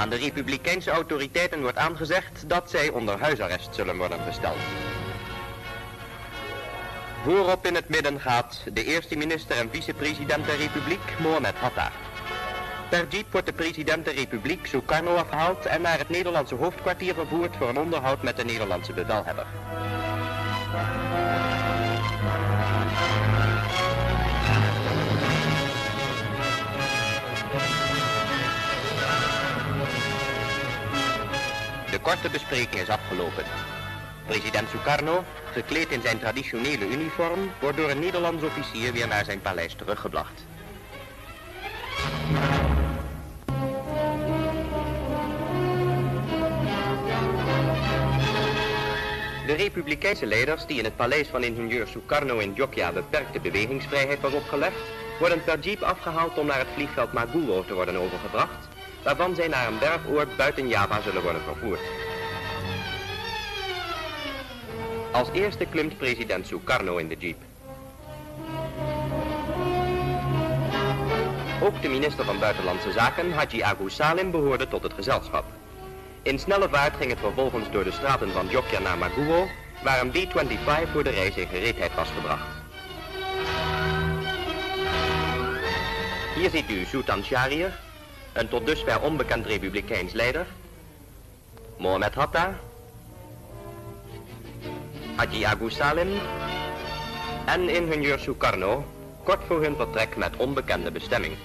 Aan de republikeinse autoriteiten wordt aangezegd dat zij onder huisarrest zullen worden gesteld. Voorop in het midden gaat de eerste minister en vicepresident der republiek, Mohamed Hatta. Per jeep wordt de president der republiek, Sukarno, afgehaald en naar het Nederlandse hoofdkwartier vervoerd voor een onderhoud met de Nederlandse bevelhebber. De korte bespreking is afgelopen. President Sukarno, gekleed in zijn traditionele uniform, wordt door een Nederlands officier weer naar zijn paleis teruggebracht. De republikeinse leiders die in het paleis van ingenieur Sukarno in Jogja beperkte bewegingsvrijheid was opgelegd, worden per jeep afgehaald om naar het vliegveld Maguwo te worden overgebracht, waarvan zij naar een bergoord buiten Java zullen worden vervoerd. Als eerste klimt president Sukarno in de jeep. Ook de minister van Buitenlandse Zaken, Haji Agus Salim, behoorde tot het gezelschap. In snelle vaart ging het vervolgens door de straten van Jogja naar Maguwo, waar een B-25 voor de reis in gereedheid was gebracht. Hier ziet u Sultan Shahriar, een tot dusver onbekend republikeins leider, Mohamed Hatta, Haji Agus Salim en ingenieur Sukarno, kort voor hun vertrek met onbekende bestemming.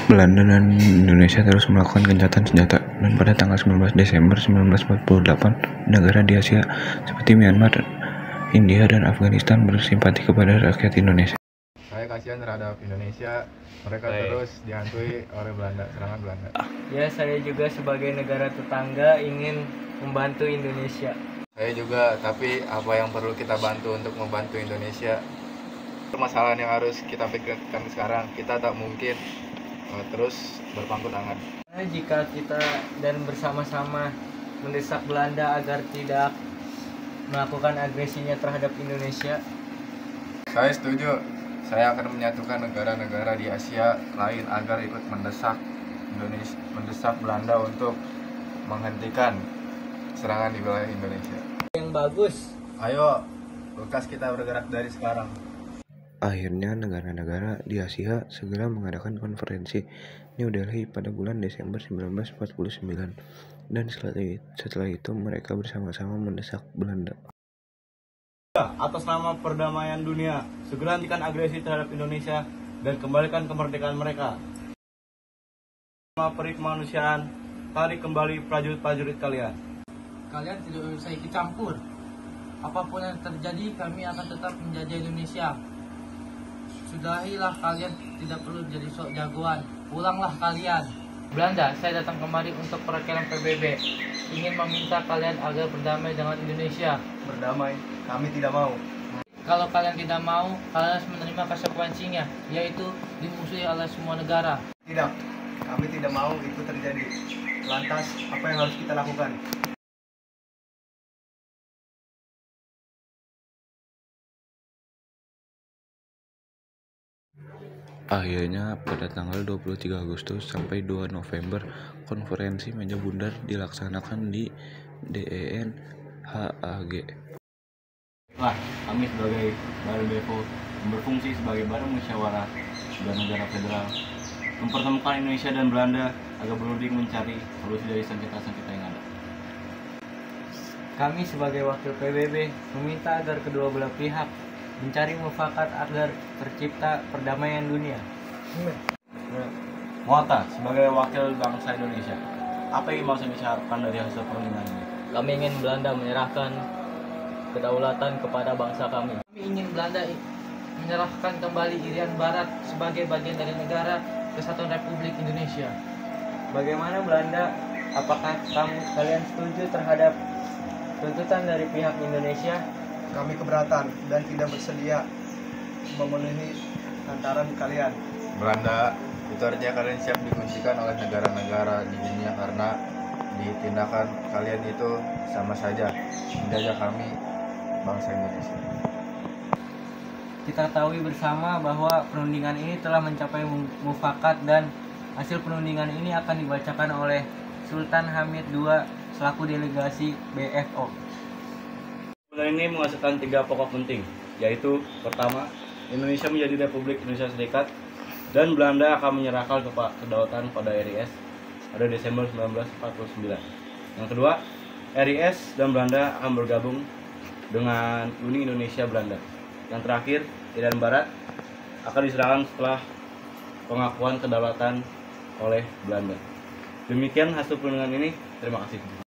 Belanda dan Indonesia terus melakukan gencatan senjata, dan pada tanggal 19 Desember 1948, negara di Asia seperti Myanmar, India, dan Afghanistan bersimpati kepada rakyat Indonesia. Saya kasihan terhadap Indonesia, mereka terus dihantui oleh serangan Belanda. Ya, saya juga sebagai negara tetangga ingin membantu Indonesia. Saya juga, tapi apa yang perlu kita bantu untuk membantu Indonesia? Permasalahan yang harus kita pikirkan sekarang, kita tak mungkin terus berpangku tangan. Jika kita dan bersama-sama mendesak Belanda agar tidak melakukan agresinya terhadap Indonesia. Saya setuju. Saya akan menyatukan negara-negara di Asia lain agar ikut mendesak Belanda untuk menghentikan serangan di wilayah Indonesia. Yang bagus. Ayo, lekas kita bergerak dari sekarang. Akhirnya negara-negara di Asia segera mengadakan konferensi New Delhi pada bulan Desember 1949, dan setelah itu mereka bersama-sama mendesak Belanda. Atas nama perdamaian dunia, segera hentikan agresi terhadap Indonesia dan kembalikan kemerdekaan mereka. Nama peri kemanusiaan, tarik kembali prajurit-prajurit kalian. Kalian tidak usah ikut campur. Apapun yang terjadi, kami akan tetap menjajah Indonesia. Sudahilah, kalian tidak perlu jadi sok jagoan. Pulanglah kalian. Belanda, saya datang kemari untuk perwakilan PBB. Ingin meminta kalian agar berdamai dengan Indonesia. Berdamai? Kami tidak mau. Kalau kalian tidak mau, kalian harus menerima konsekuensinya, yaitu dimusuhi oleh semua negara. Tidak, kami tidak mau itu terjadi. Lantas, apa yang harus kita lakukan? Akhirnya pada tanggal 23 Agustus sampai 2 November, konferensi meja bundar dilaksanakan di DEN HAG. Kami sebagai Badan BEPO berfungsi sebagai badan musyawarah dan negara federal, mempertemukan Indonesia dan Belanda agar berunding mencari solusi dari sengketa-sengketa yang ada. Kami sebagai wakil PBB meminta agar kedua belah pihak mencari mufakat agar tercipta perdamaian dunia. Muhatta, sebagai wakil bangsa Indonesia, apa yang bangsa Indonesia harapkan dari hasil perundingan ini? Kami ingin Belanda menyerahkan kedaulatan kepada bangsa kami. Kami ingin Belanda menyerahkan kembali Irian Barat sebagai bagian dari negara Kesatuan Republik Indonesia. Bagaimana Belanda? Apakah kalian setuju terhadap tuntutan dari pihak Indonesia? Kami keberatan dan tidak bersedia memenuhi hantaran kalian. Belanda, itu artinya kalian siap dikuncikan oleh negara-negara di dunia karena di tindakan kalian itu sama saja menjajah kami, bangsa Indonesia. Kita ketahui bersama bahwa perundingan ini telah mencapai mufakat dan hasil perundingan ini akan dibacakan oleh Sultan Hamid II selaku delegasi BFO. Perundingan ini menghasilkan 3 pokok penting, yaitu pertama, Indonesia menjadi Republik Indonesia Serikat dan Belanda akan menyerahkan kedaulatan pada RIS pada Desember 1949. Yang kedua, RIS dan Belanda akan bergabung dengan Uni Indonesia Belanda. Yang terakhir, Irian Barat akan diserahkan setelah pengakuan kedaulatan oleh Belanda. Demikian hasil perundingan ini. Terima kasih.